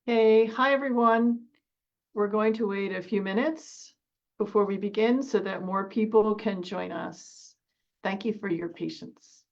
Hey, hi everyone. We're going to wait a few minutes before we begin so that more people can join us. Thank you for your patience.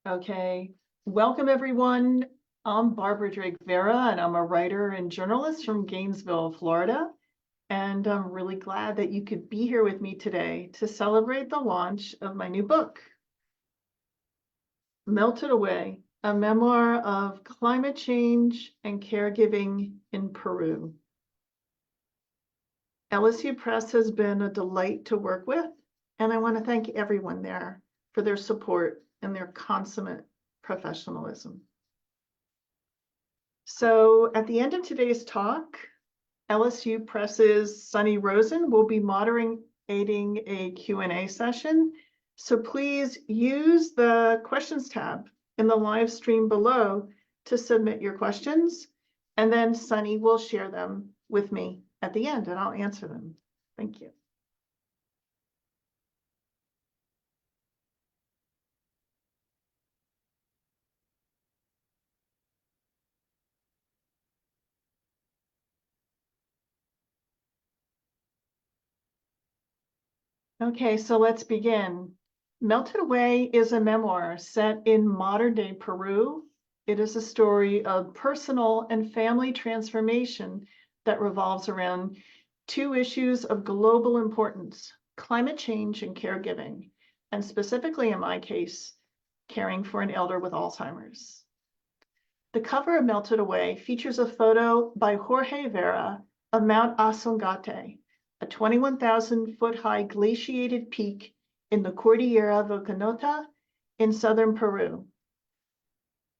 Okay, welcome everyone. I'm Barbara Drake-Vera, and I'm a writer and journalist from Gainesville, Florida. And I'm really glad that you could be here with me today to celebrate the launch of my new book, Melted Away, a memoir of climate change and caregiving in Peru. LSU Press has been a delight to work with, and I want to thank everyone there for their support and their consummate professionalism. So at the end of today's talk, LSU Press's Sunny Rosen will be moderating a Q&A session. So please use the questions tab in the live stream below to submit your questions, and then Sunny will share them with me at the end and I'll answer them. Thank you. Okay, so let's begin. Melted Away is a memoir set in modern day Peru. It is a story of personal and family transformation that revolves around two issues of global importance: climate change and caregiving, and specifically in my case, caring for an elder with Alzheimer's. The cover of Melted Away features a photo by Jorge Vera of Mount Asongate, a 21,000-foot high glaciated peak in the Cordillera Volcanota in southern Peru.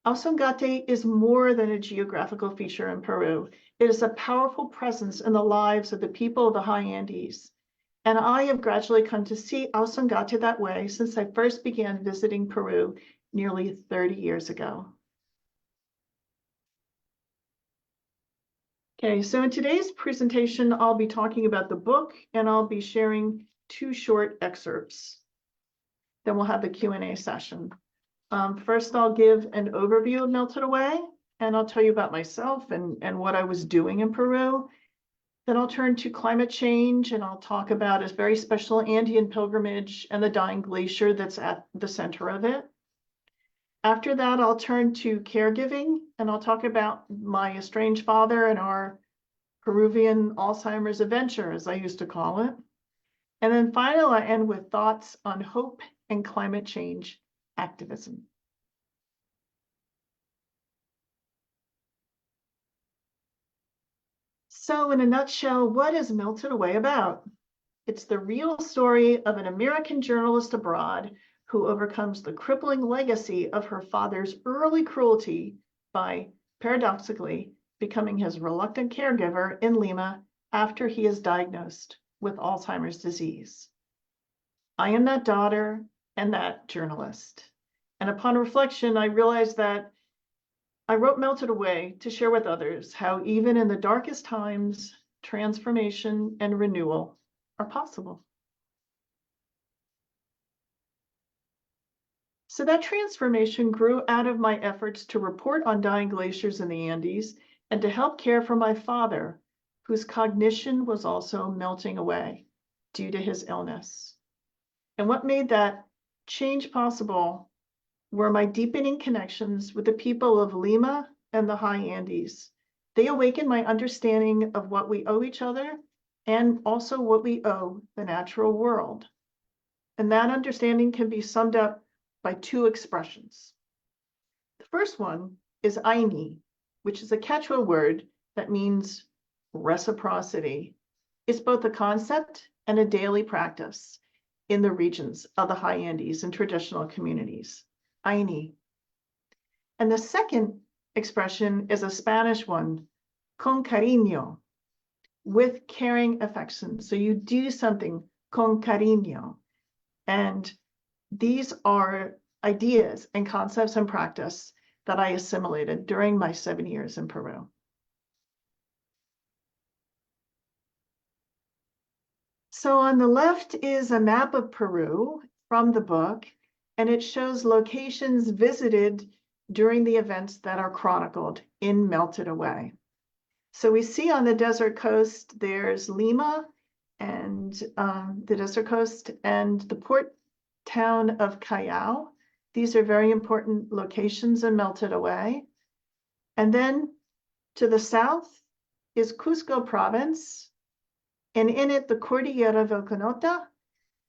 Asongate is more than a geographical feature in Peru. It is a powerful presence in the lives of the people of the high Andes. And I have gradually come to see Asongate that way since I first began visiting Peru nearly 30 years ago. Okay, so in today's presentation, I'll be talking about the book and I'll be sharing two short excerpts. Then we'll have the Q&A session. First, I'll give an overview of Melted Away, and I'll tell you about myself and what I was doing in Peru. Then I'll turn to climate change, and I'll talk about a very special Andean pilgrimage and the dying glacier that's at the center of it. After that, I'll turn to caregiving, and I'll talk about my estranged father and our Peruvian Alzheimer's adventure, as I used to call it. And then finally, I end with thoughts on hope and climate change activism. So in a nutshell, what is Melted Away about? It's the real story of an American journalist abroad who overcomes the crippling legacy of her father's early cruelty by, paradoxically, becoming his reluctant caregiver in Lima after he is diagnosed with Alzheimer's disease. I am that daughter and that journalist. And upon reflection, I realized that I wrote Melted Away to share with others how even in the darkest times, transformation and renewal are possible. So that transformation grew out of my efforts to report on dying glaciers in the Andes and to help care for my father, whose cognition was also melting away due to his illness. And what made that change possible were my deepening connections with the people of Lima and the high Andes. They awakened my understanding of what we owe each other and also what we owe the natural world. And that understanding can be summed up by two expressions. The first one is Aini, which is a Quechua word that means reciprocity. It's both a concept and a daily practice in the regions of the high Andes and traditional communities. Aini. And the second expression is a Spanish one, con cariño, with caring affection. So you do something con cariño. And these are ideas and concepts and practice that I assimilated during my 7 years in Peru. So on the left is a map of Peru from the book, and it shows locations visited during the events that are chronicled in Melted Away. So we see on the desert coast, there's Lima and the desert coast and the port town of Callao. These are very important locations in Melted Away. And then to the south is Cusco province, and in it the Cordillera Vilcanota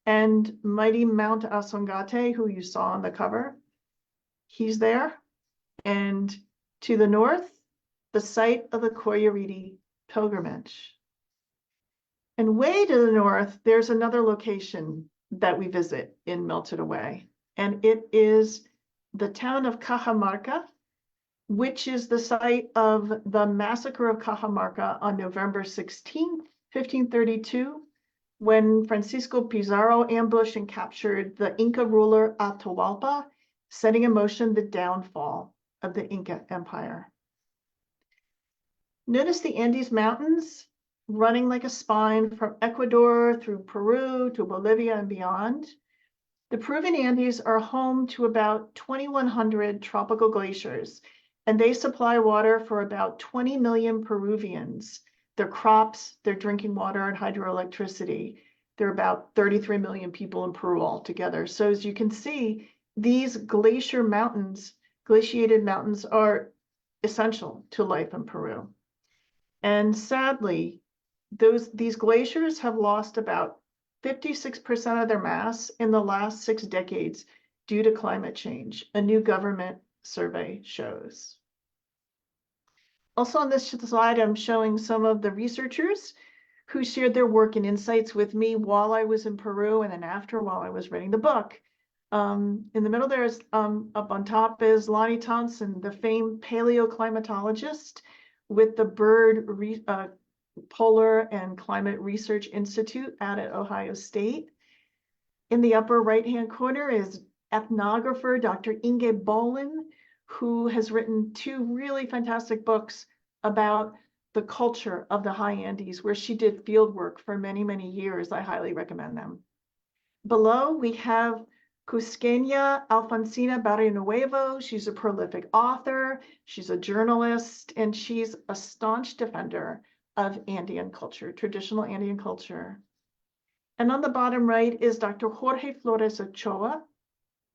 and mighty Mount Asongate, who you saw on the cover. He's there. And to the north, the site of the Coyariti pilgrimage. And way to the north, there's another location that we visit in Melted Away. And it is the town of Cajamarca, which is the site of the massacre of Cajamarca on November 16th, 1532, when Francisco Pizarro ambushed and captured the Inca ruler Atahualpa, setting in motion the downfall of the Inca Empire. Notice the Andes Mountains running like a spine from Ecuador through Peru to Bolivia and beyond. The Peruvian Andes are home to about 2,100 tropical glaciers, and they supply water for about 20 million Peruvians, their crops, their drinking water, and hydroelectricity. There are about 33 million people in Peru altogether. So as you can see, these glaciated mountains are essential to life in Peru. And sadly, these glaciers have lost about 56% of their mass in the last 6 decades due to climate change, a new government survey shows. Also on this slide, I'm showing some of the researchers who shared their work and insights with me while I was in Peru and then after while I was writing the book. In the middle there is, up on top is Lonnie Thompson, the famed paleoclimatologist with the Bird Polar and Climate Research Institute out at Ohio State. In the upper right-hand corner is ethnographer Dr. Inge Bolin, who has written 2 really fantastic books about the culture of the high Andes, where she did field work for many, many years. I highly recommend them. Below, we have Cusqueña Alfonsina Barrionuevo. She's a prolific author, she's a journalist, and she's a staunch defender of Andean culture, traditional Andean culture. And on the bottom right is Dr. Jorge Flores Ochoa.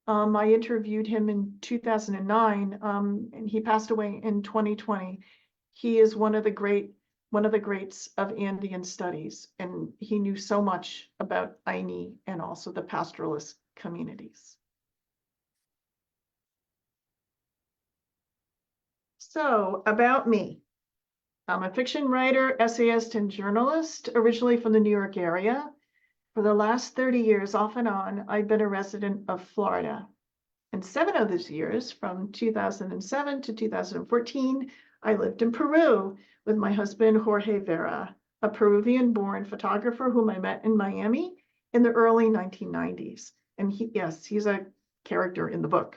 I interviewed him in 2009, and he passed away in 2020. He is one of the greats of Andean studies, and he knew so much about Aini and also the pastoralist communities. So, about me. I'm a fiction writer, essayist, and journalist, originally from the New York area. For the last 30 years, off and on, I've been a resident of Florida. And 7 of those years, from 2007 to 2014, I lived in Peru with my husband, Jorge Vera, a Peruvian-born photographer whom I met in Miami in the early 1990s. And he's a character in the book.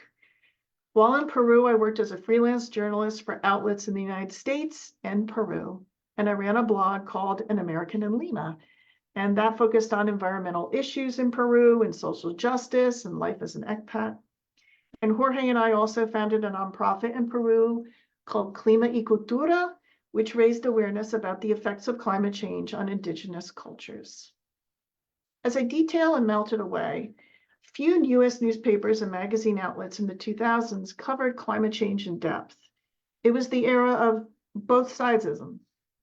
While in Peru, I worked as a freelance journalist for outlets in the United States and Peru. And I ran a blog called An American in Lima. And that focused on environmental issues in Peru and social justice and life as an expat. And Jorge and I also founded a nonprofit in Peru called Clima y Cultura, which raised awareness about the effects of climate change on indigenous cultures. As I detail and melted away, few U.S. newspapers and magazine outlets in the 2000s covered climate change in depth. It was the era of both sidesism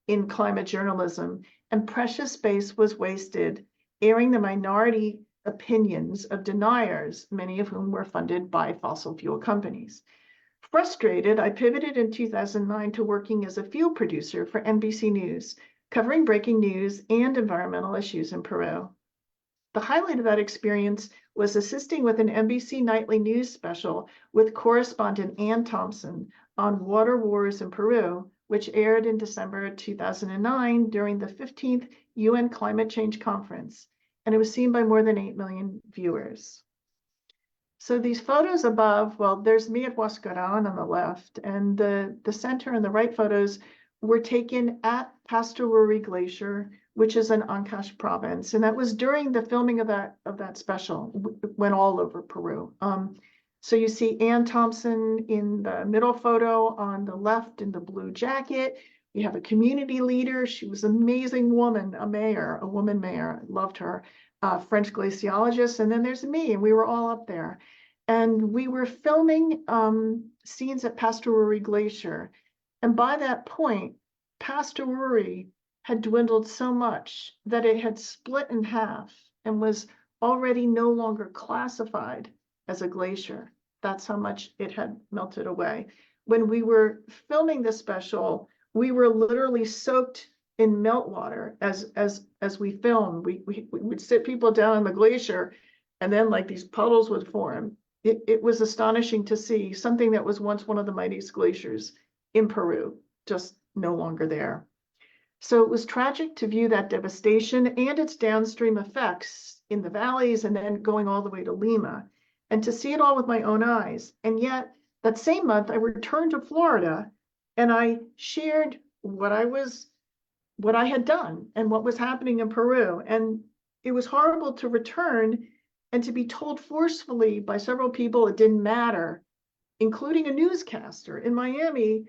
in climate journalism, and precious space was wasted airing the minority opinions of deniers, many of whom were funded by fossil fuel companies. Frustrated, I pivoted in 2009 to working as a field producer for NBC News, covering breaking news and environmental issues in Peru. The highlight of that experience was assisting with an NBC nightly news special with correspondent Ann Thompson on water wars in Peru, which aired in December 2009 during the 15th UN Climate Change Conference, and it was seen by more than 8 million viewers. So these photos above, well, there's me at Huascarán on the left, and the center and the right photos were taken at Pastoruri Glacier, which is in Ancash province. And that was during the filming of that special. It went all over Peru. So you see Ann Thompson in the middle photo on the left in the blue jacket. We have a community leader. She was an amazing woman, a woman mayor. I loved her. French glaciologist. And then there's me, and we were all up there. And we were filming scenes at Pastoruri Glacier. And by that point, Pastoruri had dwindled so much that it had split in half and was already no longer classified as a glacier. That's how much it had melted away. When we were filming this special, we were literally soaked in meltwater as we filmed. We would sit people down on the glacier, and then like these puddles would form. It was astonishing to see something that was once one of the mightiest glaciers in Peru, just no longer there. So it was tragic to view that devastation and its downstream effects in the valleys and then going all the way to Lima, and to see it all with my own eyes. And yet that same month, I returned to Florida and I shared what I had done and what was happening in Peru. And it was horrible to return and to be told forcefully by several people it didn't matter, including a newscaster in Miami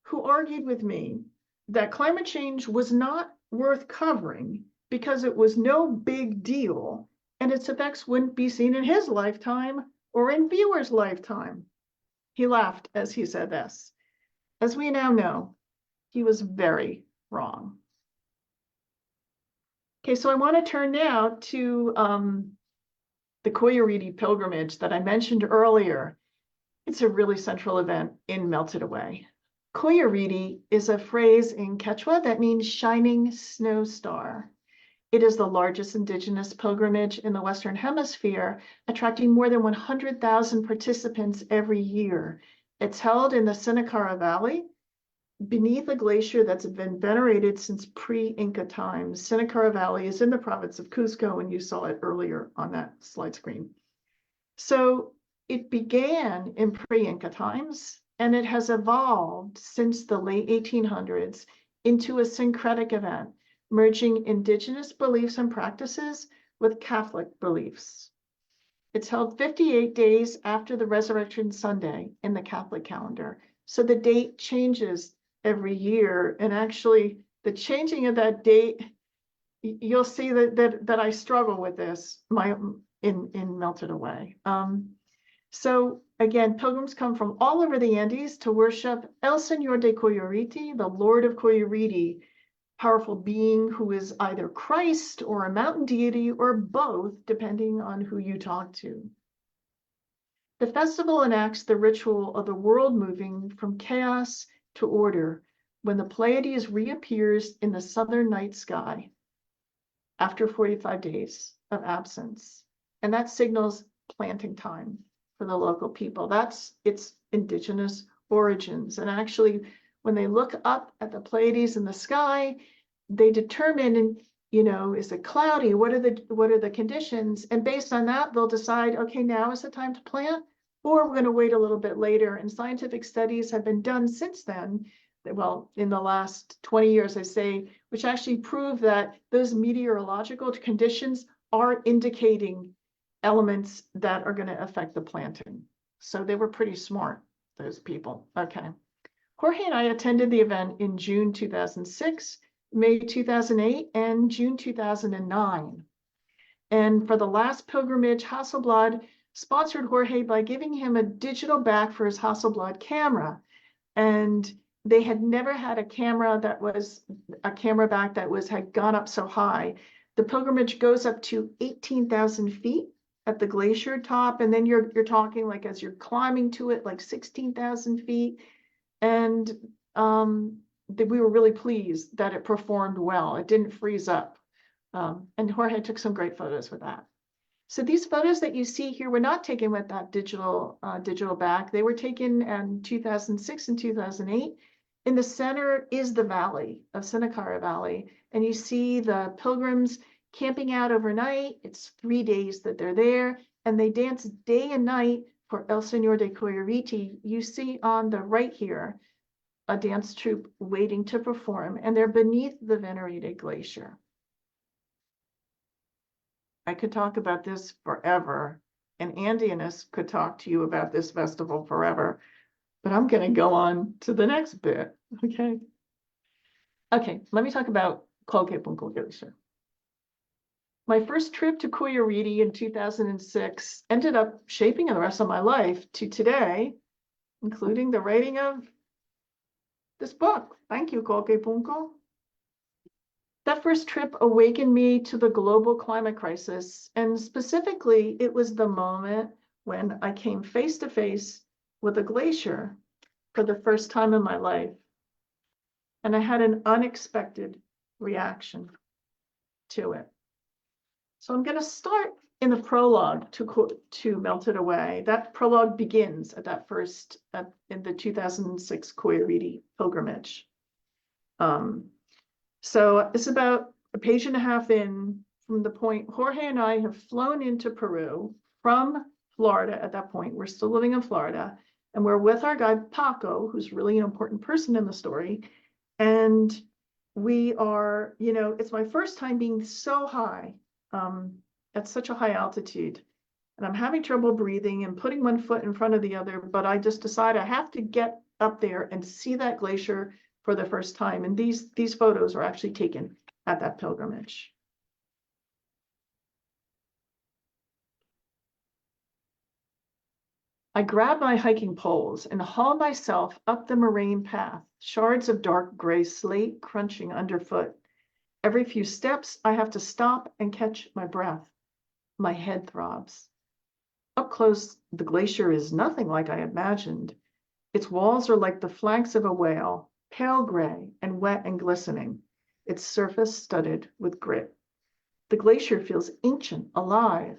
who argued with me that climate change was not worth covering because it was no big deal and its effects wouldn't be seen in his lifetime or in viewers' lifetime. He laughed as he said this. As we now know, he was very wrong. Okay, so I want to turn now to the Coyuriti pilgrimage that I mentioned earlier. It's a really central event in Melted Away. Coyuriti is a phrase in Quechua that means shining snow star. It is the largest indigenous pilgrimage in the Western Hemisphere, attracting more than 100,000 participants every year. It's held in the Sinacara Valley, beneath a glacier that's been venerated since pre-Inca times. Sinacara Valley is in the province of Cusco, and you saw it earlier on that slide screen. So it began in pre-Inca times, and it has evolved since the late 1800s into a syncretic event, merging indigenous beliefs and practices with Catholic beliefs. It's held 58 days after the Resurrection Sunday in the Catholic calendar. So the date changes every year, and actually the the changing of that date, you'll see that I struggle with this in Melted Away. So again, pilgrims come from all over the Andes to worship El Señor de Coyoriti, the Lord of Coyoriti, powerful being who is either Christ or a mountain deity or both, depending on who you talk to. The festival enacts the ritual of the world moving from chaos to order when the Pleiades reappears in the southern night sky after 45 days of absence. And that signals planting time for the local people. That's its indigenous origins. And actually, when they look up at the Pleiades in the sky, they determine, is it cloudy? What are the conditions? And based on that, they'll decide, okay, now is the time to plant, or we're going to wait a little bit later. And scientific studies have been done since then, well, in the last 20 years, I say, which actually prove that those meteorological conditions are indicating elements that are going to affect the planting. So they were pretty smart, those people. Okay. Jorge and I attended the event in June 2006, May 2008, and June 2009. And for the last pilgrimage, Hasselblad sponsored Jorge by giving him a digital back for his Hasselblad camera. And they had never had a camera back that had gone up so high. The pilgrimage goes up to 18,000 feet at the glacier top, and then you're talking like as you're climbing to it, like 16,000 feet. And we were really pleased that it performed well. It didn't freeze up. And Jorge took some great photos with that. So these photos that you see here were not taken with that digital back. They were taken in 2006 and 2008. In the center is the valley of Sinacara Valley. And you see the pilgrims camping out overnight. It's 3 days that they're there. And they dance day and night for El Señor de Coyoriti. You see on the right here, a dance troupe waiting to perform. And they're beneath the venerated glacier. I could talk about this forever, and Andeanists could talk to you about this festival forever, but I'm going to go on to the next bit, okay? Okay, let me talk about Colquepunco Glacier. My first trip to Coyoriti in 2006 ended up shaping the rest of my life to today, including the writing of this book. Thank you, Colquepunco. That first trip awakened me to the global climate crisis, and specifically, it was the moment when I came face to face with a glacier for the first time in my life. And I had an unexpected reaction to it. So I'm going to start in the prologue to Melted Away. That prologue begins at that in the 2006 Coyoriti pilgrimage. So it's about a page and a half in from the point Jorge and I have flown into Peru from Florida at that point. We're still living in Florida, and we're with our guide Paco, who's really an important person in the story. And we are, it's my first time being so high, at such a high altitude. And I'm having trouble breathing and putting one foot in front of the other, but I just decided I have to get up there and see that glacier for the first time. And these photos are actually taken at that pilgrimage. I grab my hiking poles and haul myself up the moraine path, shards of dark gray slate crunching underfoot. Every few steps, I have to stop and catch my breath. My head throbs. Up close, the glacier is nothing like I imagined. Its walls are like the flanks of a whale, pale gray and wet and glistening, its surface studded with grit. The glacier feels ancient, alive,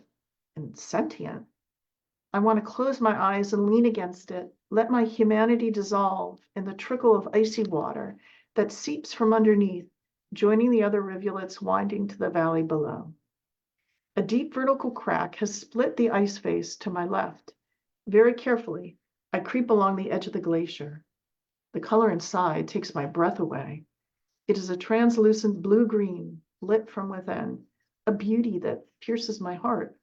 and sentient. I want to close my eyes and lean against it, let my humanity dissolve in the trickle of icy water that seeps from underneath, joining the other rivulets winding to the valley below. A deep vertical crack has split the ice face to my left. Very carefully, I creep along the edge of the glacier. The color inside takes my breath away. It is a translucent blue-green, lit from within, a beauty that pierces my heart.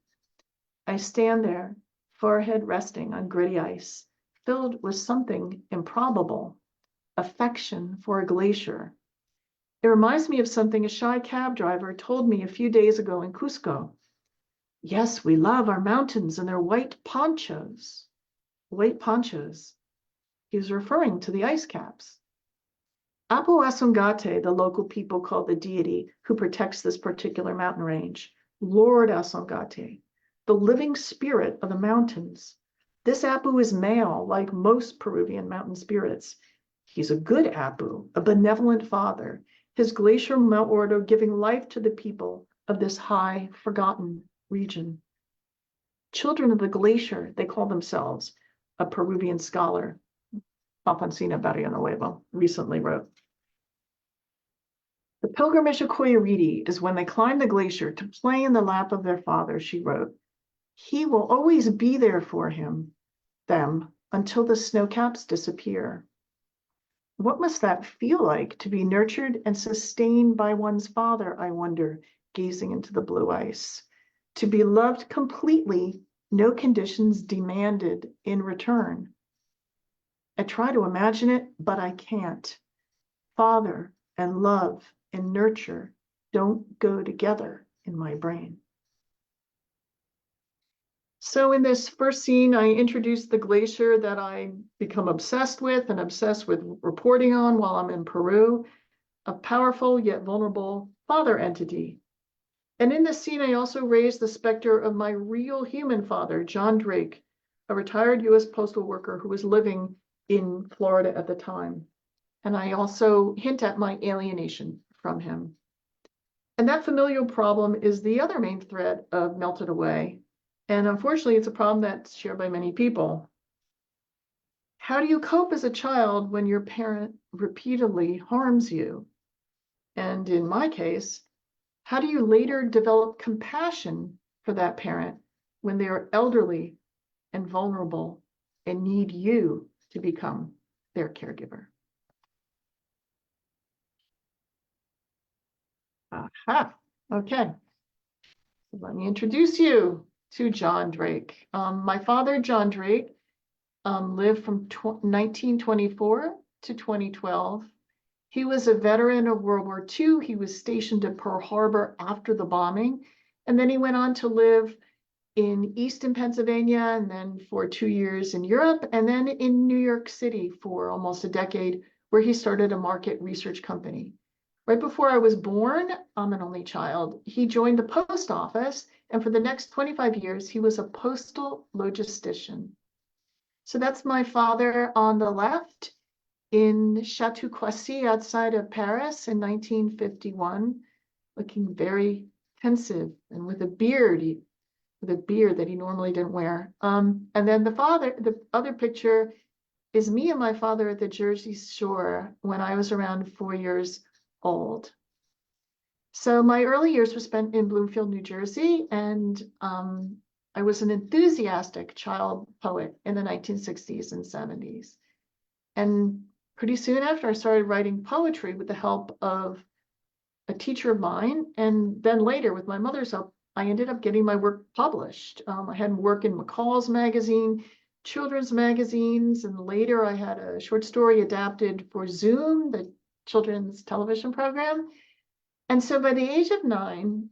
I stand there, forehead resting on gritty ice, filled with something improbable, affection for a glacier. It reminds me of something a shy cab driver told me a few days ago in Cusco. Yes, we love our mountains and their white ponchos. White ponchos. He was referring to the ice caps. Apu Asungate, the local people call the deity who protects this particular mountain range. Lord Asungate, the living spirit of the mountains. This Apu is male, like most Peruvian mountain spirits. He's a good Apu, a benevolent father, his glacier melt order giving life to the people of this high, forgotten region. Children of the glacier, they call themselves, a Peruvian scholar, Alfonsina Barrionuevo, recently wrote. The pilgrimage of Coyariti is when they climb the glacier to play in the lap of their father, she wrote. He will always be there for them, until the snowcaps disappear. What must that feel like to be nurtured and sustained by one's father, I wonder, gazing into the blue ice. To be loved completely, no conditions demanded in return. I try to imagine it, but I can't. Father and love and nurture don't go together in my brain. So in this first scene, I introduced the glacier that I become obsessed with and obsessed with reporting on while I'm in Peru, a powerful yet vulnerable father entity. And in this scene, I also raised the specter of my real human father, John Drake, a retired US postal worker who was living in Florida at the time. And I also hint at my alienation from him. And that familial problem is the other main thread of Melted Away. And unfortunately, it's a problem that's shared by many people. How do you cope as a child when your parent repeatedly harms you? And in my case, how do you later develop compassion for that parent when they are elderly and vulnerable and need you to become their caregiver? Aha, okay. So let me introduce you to John Drake. My father, John Drake, lived from 1924 to 2012. He was a veteran of World War II. He was stationed at Pearl Harbor after the bombing. And then he went on to live in Easton, Pennsylvania, and then for 2 years in Europe, and then in New York City for almost a decade, where he started a market research company. Right before I was born, I'm an only child, he joined the post office, and for the next 25 years, he was a postal logistician. So that's my father on the left in Chateau Coissy outside of Paris in 1951, looking very pensive and with a beard that he normally didn't wear. And then the other picture is me and my father at the Jersey Shore when I was around 4 years old. So my early years were spent in Bloomfield, New Jersey, and I was an enthusiastic child poet in the 1960s and 70s. And pretty soon after, I started writing poetry with the help of a teacher of mine, and then later, with my mother's help, I ended up getting my work published. I had work in McCall's magazine, children's magazines, and later I had a short story adapted for Zoom, the children's television program. And so by the age of 9,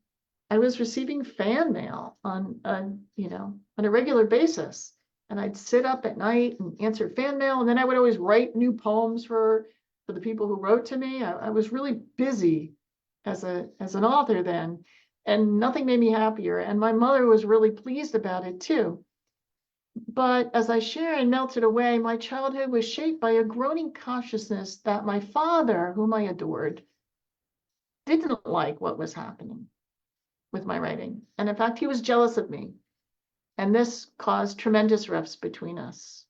I was receiving fan mail on a regular basis. And I'd sit up at night and answer fan mail, and then I would always write new poems for the people who wrote to me. I was really busy as an author then, and nothing made me happier. And my mother was really pleased about it too. But as I share in Melted Away, my childhood was shaped by a growing consciousness that my father, whom I adored, didn't like what was happening with my writing. And in fact, he was jealous of me. And this caused tremendous rifts between us.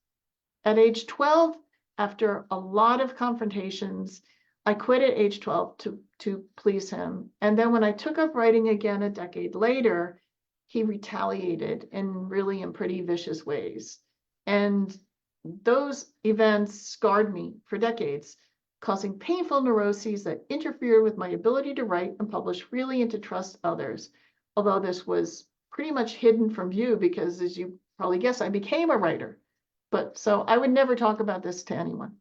At age 12, after a lot of confrontations, I quit at age 12 to please him. And then when I took up writing again a decade later, he retaliated in pretty vicious ways. And those events scarred me for decades, causing painful neuroses that interfered with my ability to write and publish freely and to trust others. Although this was pretty much hidden from view because, as you probably guess, I became a writer. But so I would never talk about this to anyone.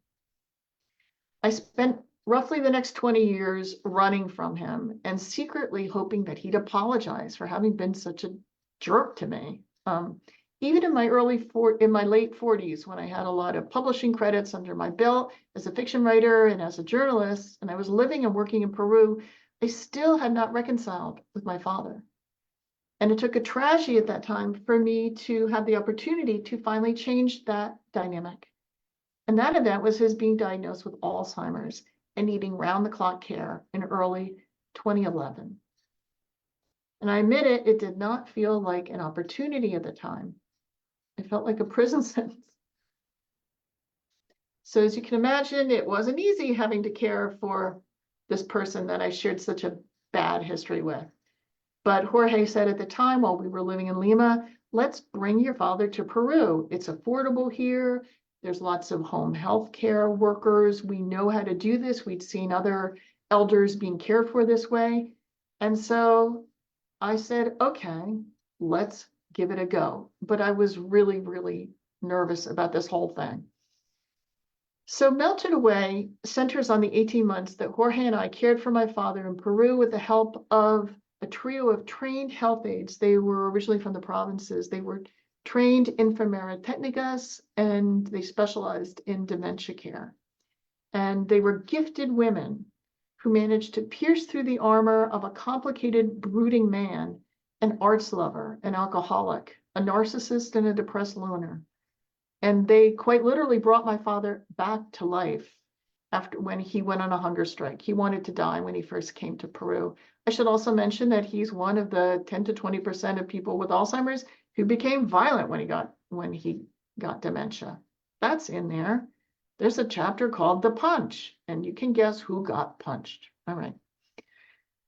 I spent roughly the next 20 years running from him and secretly hoping that he'd apologize for having been such a jerk to me. Even in my late 40s, when I had a lot of publishing credits under my belt as a fiction writer and as a journalist, and I was living and working in Peru, I still had not reconciled with my father. And it took a tragedy at that time for me to have the opportunity to finally change that dynamic. And that event was his being diagnosed with Alzheimer's and needing round-the-clock care in early 2011. And I admit it did not feel like an opportunity at the time. It felt like a prison sentence. So as you can imagine, it wasn't easy having to care for this person that I shared such a bad history with. But Jorge said at the time, while we were living in Lima, let's bring your father to Peru. It's affordable here. There's lots of home health care workers. We know how to do this. We'd seen other elders being cared for this way. And so I said, okay, let's give it a go. But I was really, really nervous about this whole thing. So Melted Away centers on the 18 months that Jorge and I cared for my father in Peru with the help of a trio of trained health aides. They were originally from the provinces. They were trained enfermera técnicas, and they specialized in dementia care. And they were gifted women who managed to pierce through the armor of a complicated, brooding man, an arts lover, an alcoholic, a narcissist, and a depressed loner. And they quite literally brought my father back to life when he went on a hunger strike. He wanted to die when he first came to Peru. I should also mention that he's one of the 10 to 20% of people with Alzheimer's who became violent when he got dementia. That's in there. There's a chapter called The Punch, and you can guess who got punched. All right.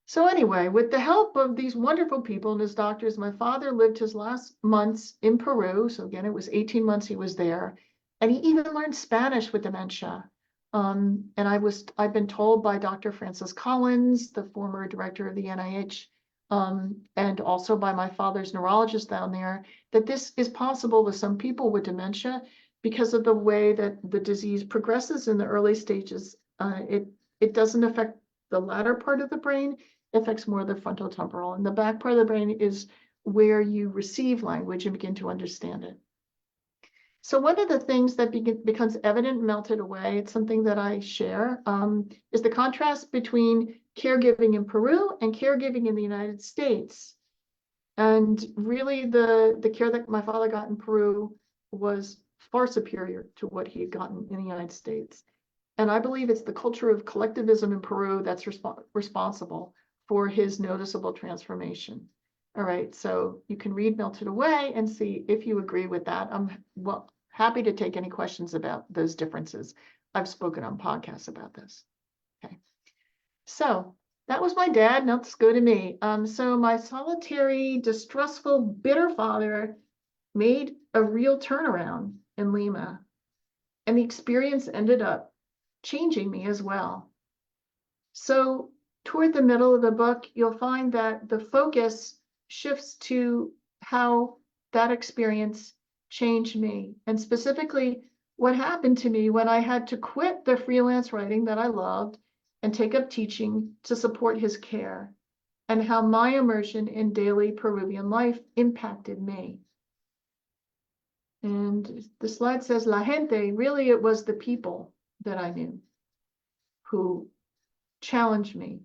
So anyway, with the help of these wonderful people and his doctors, my father lived his last months in Peru. So again, it was 18 months he was there. And he even learned Spanish with dementia. And I've been told by Dr. Francis Collins, the former director of the NIH, and also by my father's neurologist down there, that this is possible with some people with dementia because of the way that the disease progresses in the early stages. It doesn't affect the latter part of the brain. It affects more of the frontal temporal, and the back part of the brain is where you receive language and begin to understand it. So one of the things that becomes evident, Melted Away, it's something that I share, is the contrast between caregiving in Peru and caregiving in the United States. And really the care that my father got in Peru was far superior to what he had gotten in the United States. And I believe it's the culture of collectivism in Peru that's responsible for his noticeable transformation. All right, so you can read Melted Away and see if you agree with that. I'm happy to take any questions about those differences. I've spoken on podcasts about this. Okay, so that was my dad. Now let's go to me. So my solitary, distrustful, bitter father made a real turnaround in Lima, and the experience ended up changing me as well. So toward the middle of the book, you'll find that the focus shifts to how that experience changed me, and specifically what happened to me when I had to quit the freelance writing that I loved and take up teaching to support his care, and how my immersion in daily Peruvian life impacted me. And the slide says la gente. Really, it was the people that I knew who challenged me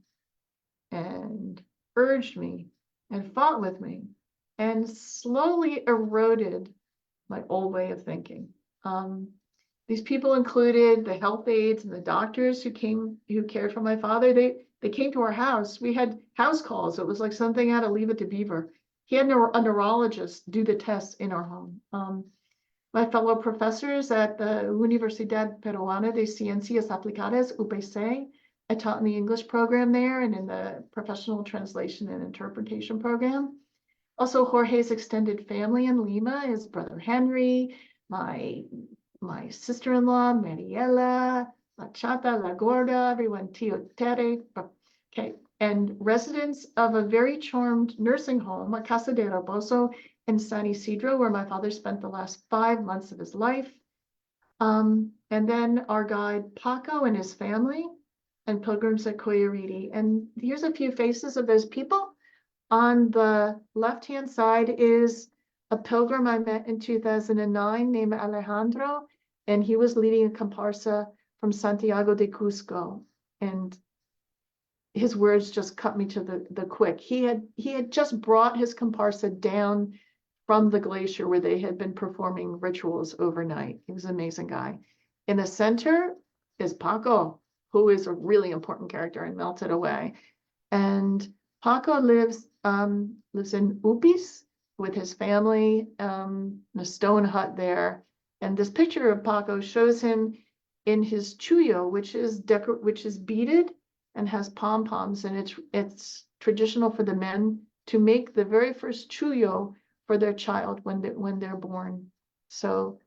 and urged me and fought with me and slowly eroded my old way of thinking. These people included the health aides and the doctors who cared for my father. They came to our house. We had house calls. It was like something out of Leave It to Beaver. He had a neurologist do the tests in our home. My fellow professors at the Universidad Peruana de Ciencias Aplicadas, UPC, I taught in the English program there and in the professional translation and interpretation program. Also, Jorge's extended family in Lima, his brother Henry, my sister-in-law, Mariela, La Chata, La Gorda, everyone, Tio Tere, okay, and residents of a very charmed nursing home, a Casa de Reposo in San Isidro, where my father spent the last 5 months of his life. And then our guide, Paco, and his family, and pilgrims at Coyariti. And here's a few faces of those people. On the left-hand side is a pilgrim I met in 2009 named Alejandro, and he was leading a comparsa from Santiago de Cusco. And his words just cut me to the quick. He had just brought his comparsa down from the glacier where they had been performing rituals overnight. He was an amazing guy. In the center is Paco, who is a really important character and Melted Away. And Paco lives in Upis with his family, in a stone hut there. And this picture of Paco shows him in his chuyo, which is beaded and has pom-poms, and it's traditional for the men to make the very first chuyo for their child when they're born. So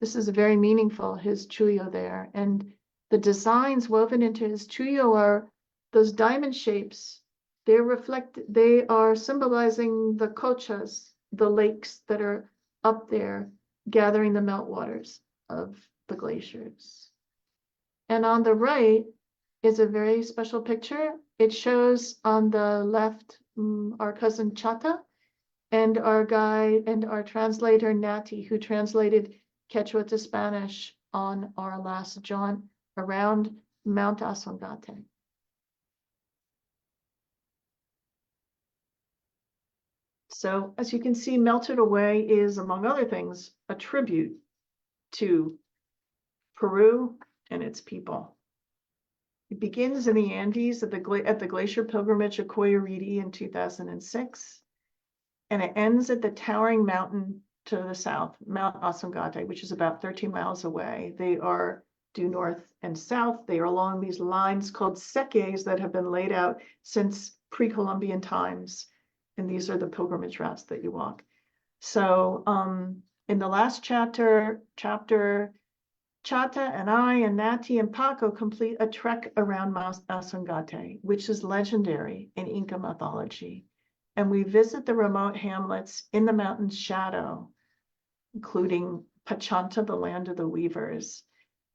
this is very meaningful, his chuyo there. And the designs woven into his chuyo are those diamond shapes. They are symbolizing the cochas, the lakes that are up there gathering the meltwaters of the glaciers. And on the right is a very special picture. It shows on the left our cousin Chata and our guide and our translator Nati, who translated Quechua to Spanish on our last jaunt around Mount Asongate. So as you can see, Melted Away is, among other things, a tribute to Peru and its people. It begins in the Andes at the glacier pilgrimage at Coyariti in 2006, and it ends at the towering mountain to the south, Mount Asongate, which is about 13 miles away. They are due north and south. They are along these lines called seques that have been laid out since pre-Columbian times, and these are the pilgrimage routes that you walk. So in the last chapter, Chata and I and Nati and Paco complete a trek around Mount Asongate, which is legendary in Inca mythology. And we visit the remote hamlets in the mountain's shadow, including Pachanta, the land of the weavers.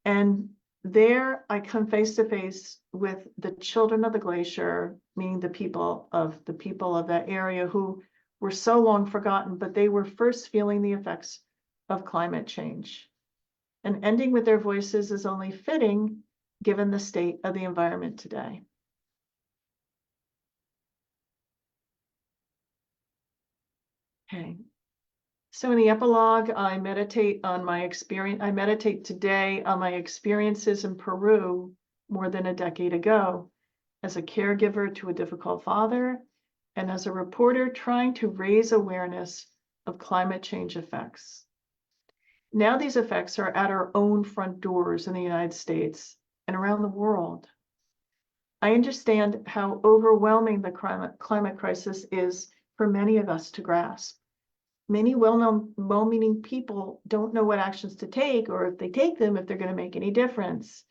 And there I come face to face with the children of the glacier, meaning the people of that area who were so long forgotten, but they were first feeling the effects of climate change. And ending with their voices is only fitting given the state of the environment today. Okay. So in the epilogue, I meditate today on my experiences in Peru more than a decade ago as a caregiver to a difficult father and as a reporter trying to raise awareness of climate change effects. Now these effects are at our own front doors in the United States and around the world. I understand how overwhelming the climate crisis is for many of us to grasp. Many well-known, well-meaning people don't know what actions to take, or if they take them, if they're going to make any difference.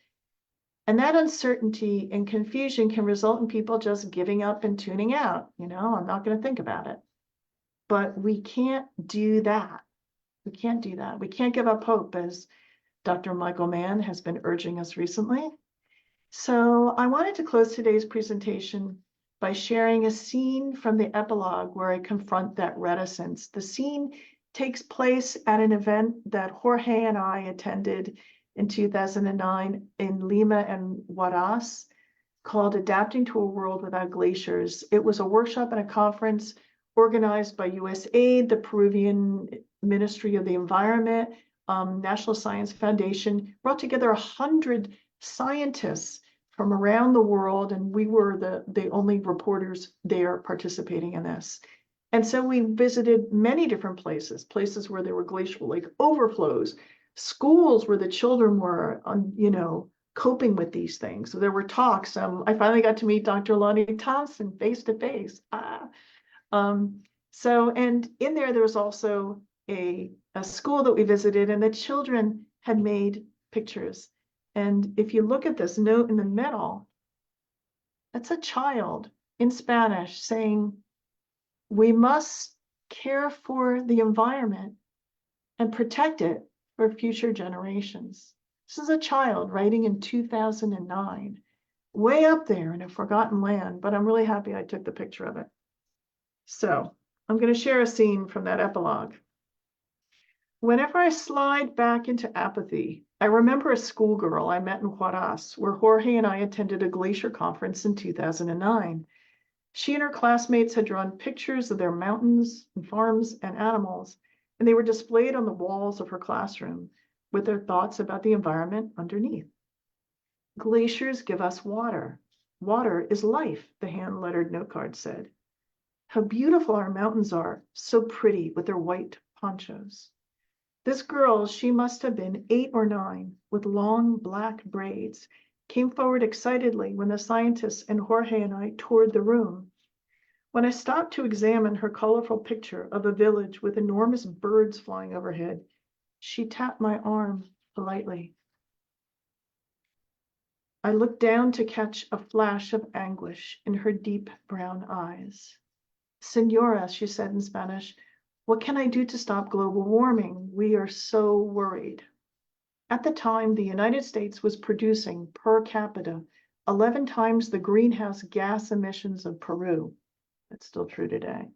And that uncertainty and confusion can result in people just giving up and tuning out. I'm not going to think about it. But we can't do that. We can't do that. We can't give up hope, as Dr. Michael Mann has been urging us recently. So I wanted to close today's presentation by sharing a scene from the epilogue where I confront that reticence. The scene takes place at an event that Jorge and I attended in 2009 in Lima and Huaraz called Adapting to a World Without Glaciers. It was a workshop and a conference organized by USAID, the Peruvian Ministry of the Environment, National Science Foundation, brought together 100 scientists from around the world, and we were the only reporters there participating in this. And so we visited many different places where there were glacial lake overflows, schools where the children were, coping with these things. So there were talks. I finally got to meet Dr. Lonnie Thompson face to face. And in there was also a school that we visited, and the children had made pictures. And if you look at this note in the middle, that's a child in Spanish saying, we must care for the environment and protect it for future generations. This is a child writing in 2009. way up there in a forgotten land, but I'm really happy I took the picture of it. So I'm going to share a scene from that epilogue. Whenever I slide back into apathy, I remember a schoolgirl I met in Huaraz, where Jorge and I attended a glacier conference in 2009. She and her classmates had drawn pictures of their mountains and farms and animals, and they were displayed on the walls of her classroom with their thoughts about the environment underneath. Glaciers give us water. Water is life, the hand-lettered note card said. How beautiful our mountains are, so pretty with their white ponchos. This girl, she must have been 8 or 9, with long black braids, came forward excitedly when the scientists and Jorge and I toured the room. When I stopped to examine her colorful picture of a village with enormous birds flying overhead, she tapped my arm politely. I looked down to catch a flash of anguish in her deep brown eyes. Senora, she said in Spanish, what can I do to stop global warming? We are so worried. At the time, the United States was producing per capita 11 times the greenhouse gas emissions of Peru. That's still true today.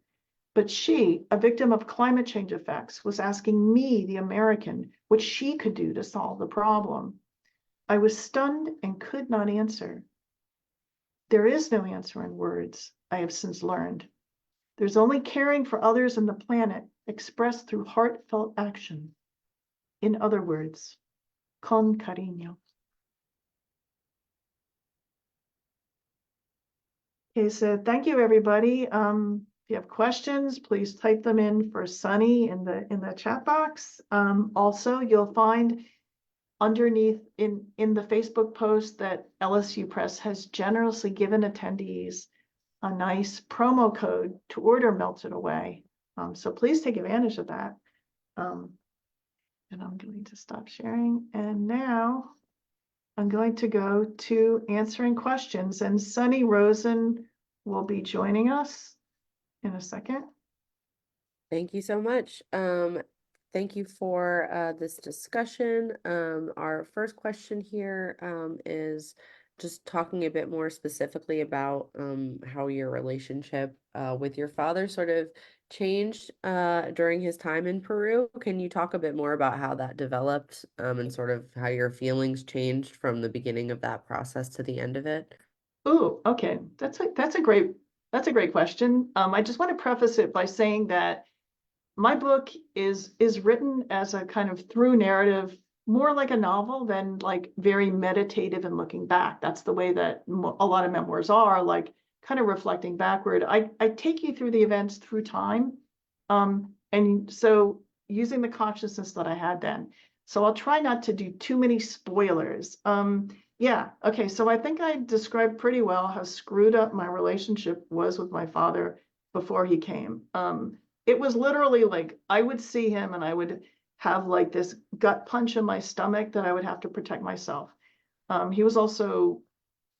But she, a victim of climate change effects, was asking me, the American, what she could do to solve the problem. I was stunned and could not answer. There is no answer in words, I have since learned. There's only caring for others and the planet expressed through heartfelt action. In other words, con cariño. Okay, so thank you, everybody. If you have questions, please type them in for Sunny in the chat box. Also, you'll find underneath in the Facebook post that LSU Press has generously given attendees a nice promo code to order Melted Away. So please take advantage of that. And I'm going to stop sharing. And now I'm going to go to answering questions, and Sunny Rosen will be joining us in a second. Thank you so much. Thank you for this discussion. Our first question here is just talking a bit more specifically about how your relationship with your father sort of changed during his time in Peru. Can you talk a bit more about how that developed and sort of how your feelings changed from the beginning of that process to the end of it? Oh, okay. That's a great question. I just want to preface it by saying that my book is written as a kind of through narrative, more like a novel than like very meditative and looking back. That's the way that a lot of memoirs are, like kind of reflecting backward. I take you through the events through time. And so using the consciousness that I had then. So I'll try not to do too many spoilers. Yeah, okay, so I think I described pretty well how screwed up my relationship was with my father before he came. It was literally like I would see him and I would have like this gut punch in my stomach that I would have to protect myself. He was also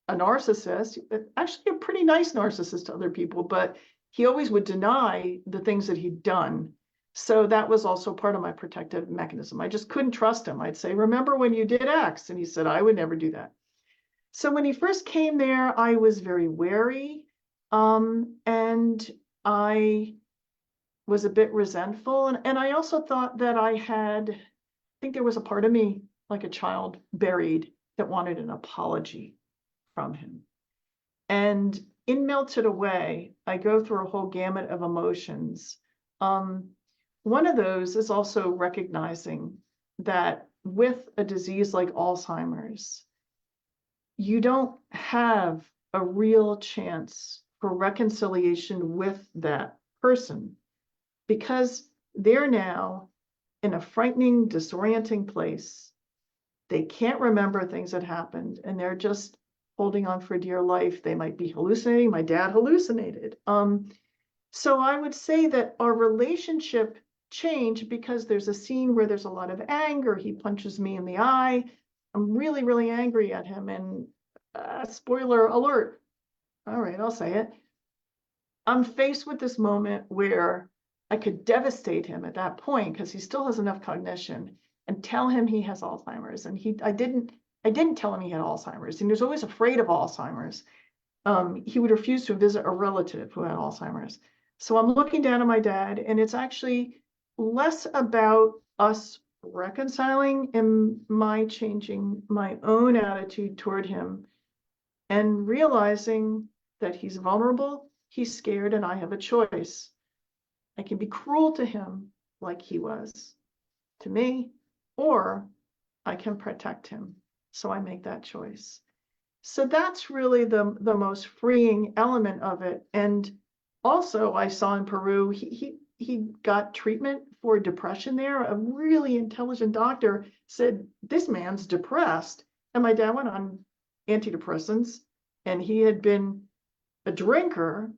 a narcissist, actually a pretty nice narcissist to other people, but he always would deny the things that he'd done. So that was also part of my protective mechanism. I just couldn't trust him. I'd say, remember when you did X? And he said, I would never do that. So when he first came there, I was very wary. And I was a bit resentful. And I also thought that I think there was a part of me, like a child, buried that wanted an apology from him. And in Melted Away, I go through a whole gamut of emotions. One of those is also recognizing that with a disease like Alzheimer's, you don't have a real chance for reconciliation with that person because they're now in a frightening, disorienting place. They can't remember things that happened, and they're just holding on for dear life. They might be hallucinating. My dad hallucinated. So I would say that our relationship changed because there's a scene where there's a lot of anger. He punches me in the eye. I'm really, really angry at him. And spoiler alert. All right, I'll say it. I'm faced with this moment where I could devastate him at that point because he still has enough cognition and tell him he has Alzheimer's. And I didn't I didn't tell him he had Alzheimer's, and he was always afraid of Alzheimer's. He would refuse to visit a relative who had Alzheimer's. So I'm looking down at my dad, and it's actually less about us reconciling and my changing my own attitude toward him and realizing that he's vulnerable, he's scared, and I have a choice. I can be cruel to him like he was to me, or I can protect him. So I make that choice. So that's really the most freeing element of it. And also I saw in Peru, he got treatment for depression there. A really intelligent doctor said, this man's depressed. And my dad went on antidepressants, and he had been a drinker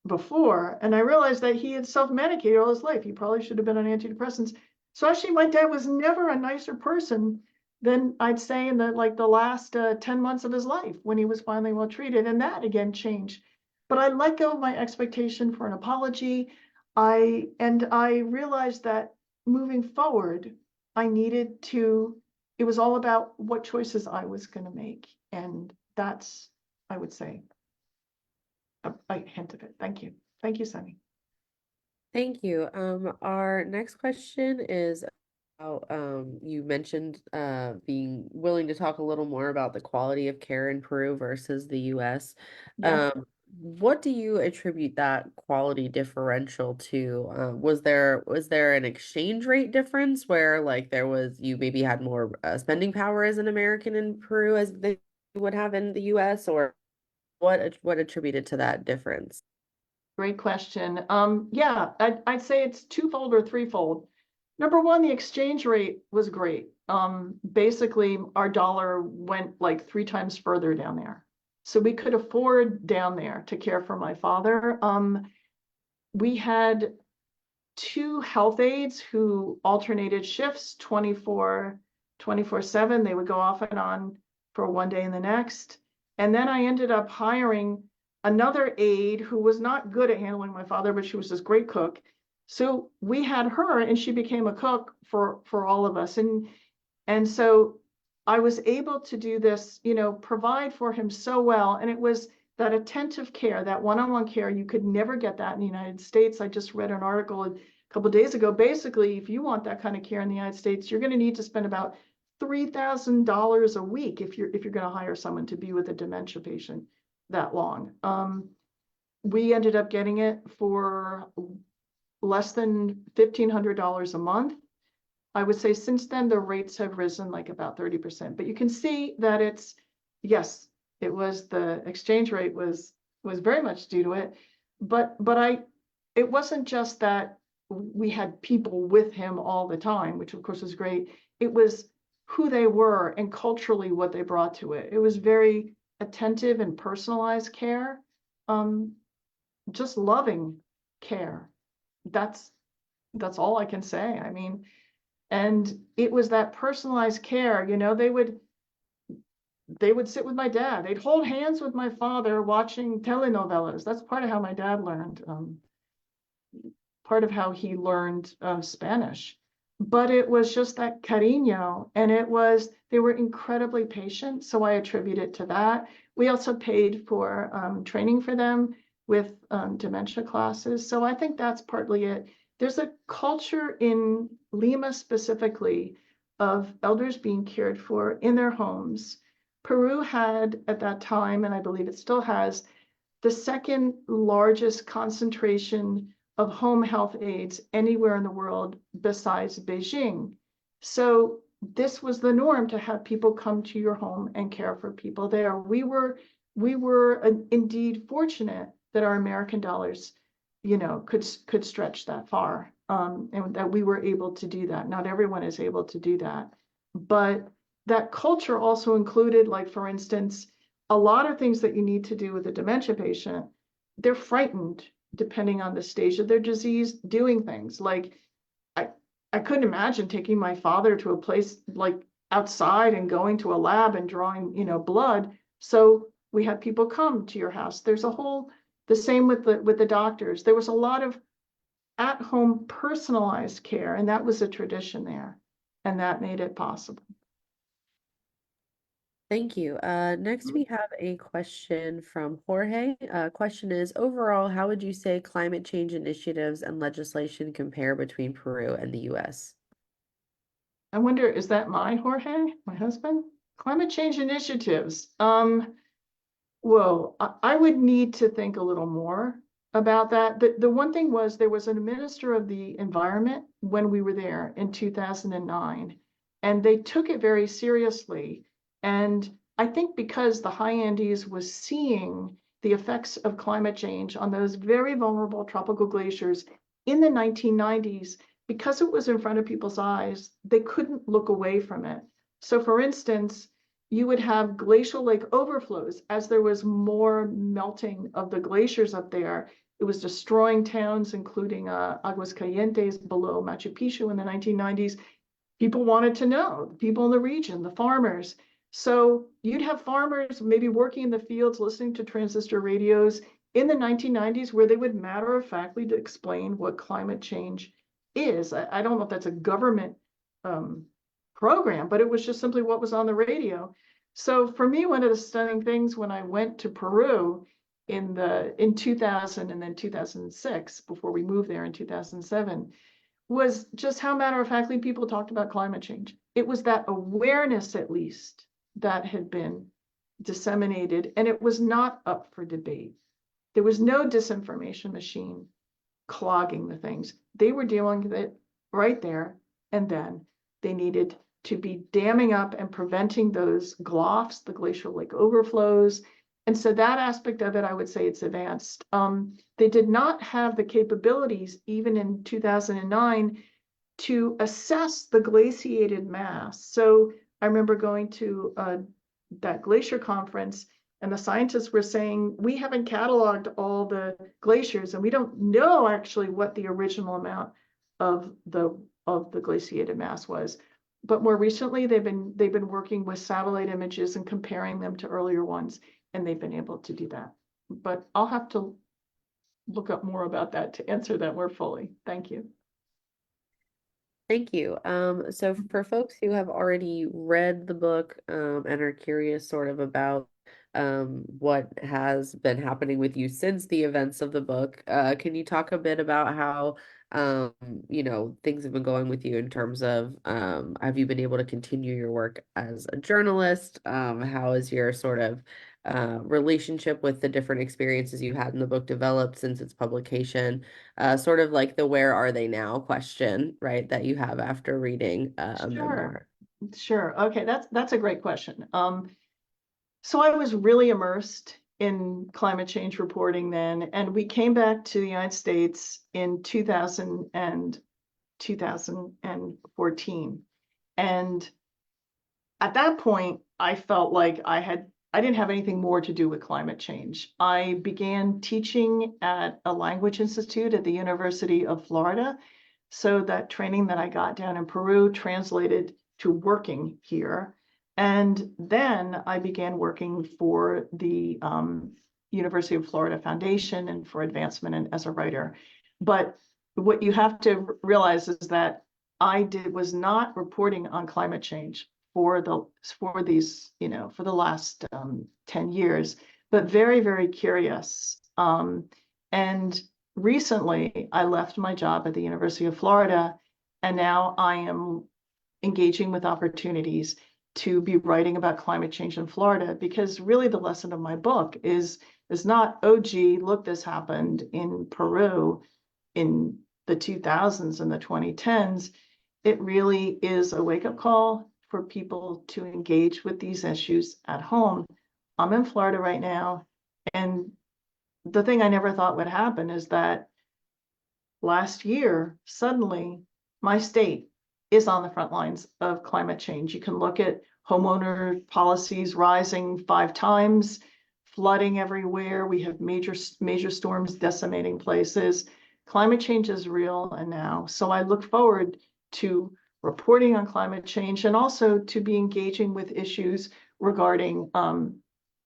before. And I realized that he had self-medicated all his life. He probably should have been on antidepressants. So actually my dad was never a nicer person than I'd say in the last 10 months of his life when he was finally well treated. And that again changed. But I let go of my expectation for an apology. I realized that moving forward, it was all about what choices I was going to make. And that's, I would say, a hint of it. Thank you. Thank you, Sunny. Thank you. Our next question is about, you mentioned being willing to talk a little more about the quality of care in Peru versus the US. Yeah. What do you attribute that quality differential to? Was there an exchange rate difference where like you maybe had more spending power as an American in Peru as they would have in the US, or what attributed to that difference? Great question. Yeah, I'd say it's twofold or threefold. Number one, the exchange rate was great. Basically, our dollar went like 3 times further down there. So we could afford down there to care for my father. We had 2 health aides who alternated shifts 24/7. They would go off and on for one day and the next. And then I ended up hiring another aide who was not good at handling my father, but she was this great cook. So we had her, and she became a cook for all of us. And so I was able to do this, provide for him so well. And it was that attentive care, that one-on-one care. You could never get that in the United States. I just read an article a couple of days ago. Basically, if you want that kind of care in the United States, you're going to need to spend about $3,000 a week if you're going to hire someone to be with a dementia patient that long. We ended up getting it for less than $1,500 a month. I would say since then, the rates have risen like about 30%, but you can see that yes, it was the exchange rate was very much due to it, but it wasn't just that we had people with him all the time, which of course was great. It was who they were and culturally what they brought to it. It was very attentive and personalized care, just loving care. That's all I can say. I mean, and it was that personalized care, they would sit with my dad. They'd hold hands with my father watching telenovelas. That's part of how my dad learned, part of how he learned Spanish. But it was just that cariño, and they were incredibly patient. So I attribute it to that. We also paid for training for them with dementia classes. So I think that's partly it. There's a culture in Lima specifically of elders being cared for in their homes. Peru had at that time, and I believe it still has, the second largest concentration of home health aides anywhere in the world besides Beijing. So this was the norm, to have people come to your home and care for people there. We were indeed fortunate that our American dollars, could stretch that far, and that we were able to do that. Not everyone is able to do that, but that culture also included, like, for instance, a lot of things that you need to do with a dementia patient. They're frightened, depending on the stage of their disease, doing things like, I couldn't imagine taking my father to a place like outside and going to a lab and drawing, blood. So we had people come to your house. There's the same with the doctors. There was a lot of at-home personalized care, and that was a tradition there, and that made it possible. Thank you. Next we have a question from Jorge. Question is, overall, how would you say climate change initiatives and legislation compare between Peru and the US? I wonder, is that Jorge, my husband? Climate change initiatives. Whoa, I would need to think a little more about that. The one thing was there was a minister of the environment when we were there in 2009, and they took it very seriously. And I think because the high Andes was seeing the effects of climate change on those very vulnerable tropical glaciers in the 1990s, because it was in front of people's eyes, they couldn't look away from it. So for instance, you would have glacial lake overflows as there was more melting of the glaciers up there. It was destroying towns, including Aguascalientes below Machu Picchu in the 1990s. People wanted to know, people in the region, the farmers. So you'd have farmers maybe working in the fields, listening to transistor radios in the 1990s, where they would matter-of-factly explain what climate change is. I don't know if that's a government program, but it was just simply what was on the radio. So for me, one of the stunning things when I went to Peru in 2000 and then 2006, before we moved there in 2007, was just how matter-of-factly people talked about climate change. It was that awareness, at least, that had been disseminated, and it was not up for debate. There was no disinformation machine clogging the things. They were dealing with it right there and then. They needed to be damming up and preventing those GLOFs, the glacial lake overflows. And so that aspect of it, I would say it's advanced. They did not have the capabilities, even in 2009, to assess the glaciated mass. So I remember going to that glacier conference, and the scientists were saying, we haven't cataloged all the glaciers, and we don't know actually what the original amount of the glaciated mass was. But more recently, they've been working with satellite images and comparing them to earlier ones, and they've been able to do that. But I'll have to look up more about that to answer that more fully. Thank you. Thank you. So for folks who have already read the book and are curious sort of about what has been happening with you since the events of the book, can you talk a bit about how things have been going with you in terms of have you been able to continue your work as a journalist? How is your sort of relationship with the different experiences you had in the book developed since its publication? Sort of like the where are they now question, right, that you have after reading a Sure. memoir. Sure. Okay, that's a great question. So I was really immersed in climate change reporting then, and we came back to the United States in 2000 and 2014. And at that point, I felt like I didn't have anything more to do with climate change. I began teaching at a language institute at the University of Florida. So that training that I got down in Peru translated to working here. And then I began working for the University of Florida Foundation and for advancement and as a writer. But what you have to realize is that was not reporting on climate change for these, for the last 10 years, but very, very curious. And recently I left my job at the University of Florida, and now I am engaging with opportunities to be writing about climate change in Florida, because really the lesson of my book is not, oh gee, look, this happened in Peru in the 2000s and the 2010s. It really is a wake-up call for people to engage with these issues at home. I'm in Florida right now, and the thing I never thought would happen is that last year, suddenly, my state is on the front lines of climate change. You can look at homeowner policies rising 5 times, flooding everywhere. We have major storms decimating places. Climate change is real and now. So I look forward to reporting on climate change and also to be engaging with issues regarding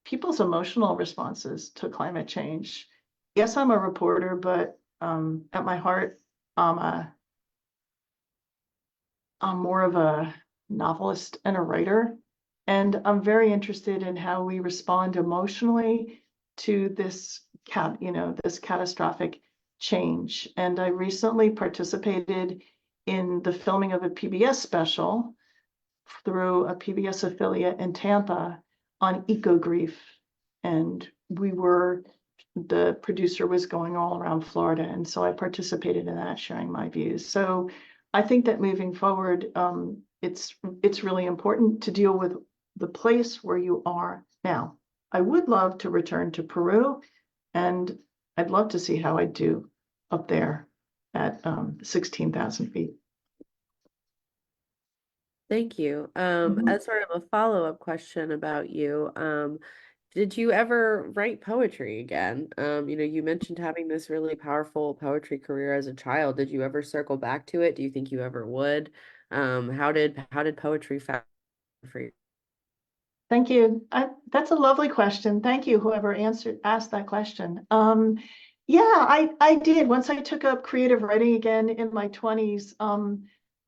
people's emotional responses to climate change. Yes, I'm a reporter, but at my heart, I'm more of a novelist and a writer. And I'm very interested in how we respond emotionally to this this catastrophic change. And I recently participated in the filming of a PBS special through a PBS affiliate in Tampa on eco grief. And the producer was going all around Florida. And so I participated in that, sharing my views. So I think that moving forward, it's really important to deal with the place where you are now. I would love to return to Peru, and I'd love to see how I do up there at 16,000 feet. Thank you. Mhm. As sort of a follow-up question about you, did you ever write poetry again? You mentioned having this really powerful poetry career as a child. Did you ever circle back to it? Do you think you ever would? How did poetry for you? Thank you. That's a lovely question. Thank you, whoever asked that question. Yeah, I did. Once I took up creative writing again in my 20s,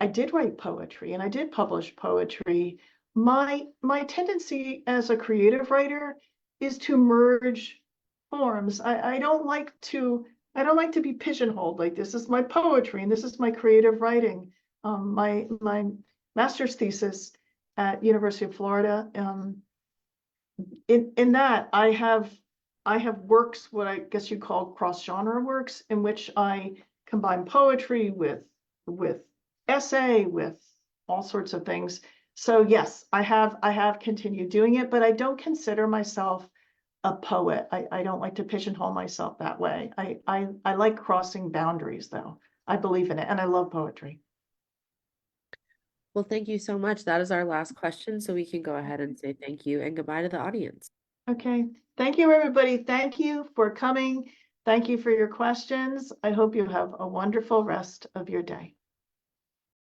I did write poetry and I did publish poetry. My tendency as a creative writer is to merge forms. I don't like to be pigeonholed, like this is my poetry and this is my creative writing. My master's thesis at University of Florida. In that I have works, what I guess you call cross-genre works, in which I combine poetry with essay, with all sorts of things. So yes, I have continued doing it, but I don't consider myself a poet. I don't like to pigeonhole myself that way. I like crossing boundaries though. I believe in it and I love poetry. Well, thank you so much. That is our last question, so we can go ahead and say thank you and goodbye to the audience. Okay, thank you, everybody. Thank you for coming. Thank you for your questions. I hope you have a wonderful rest of your day.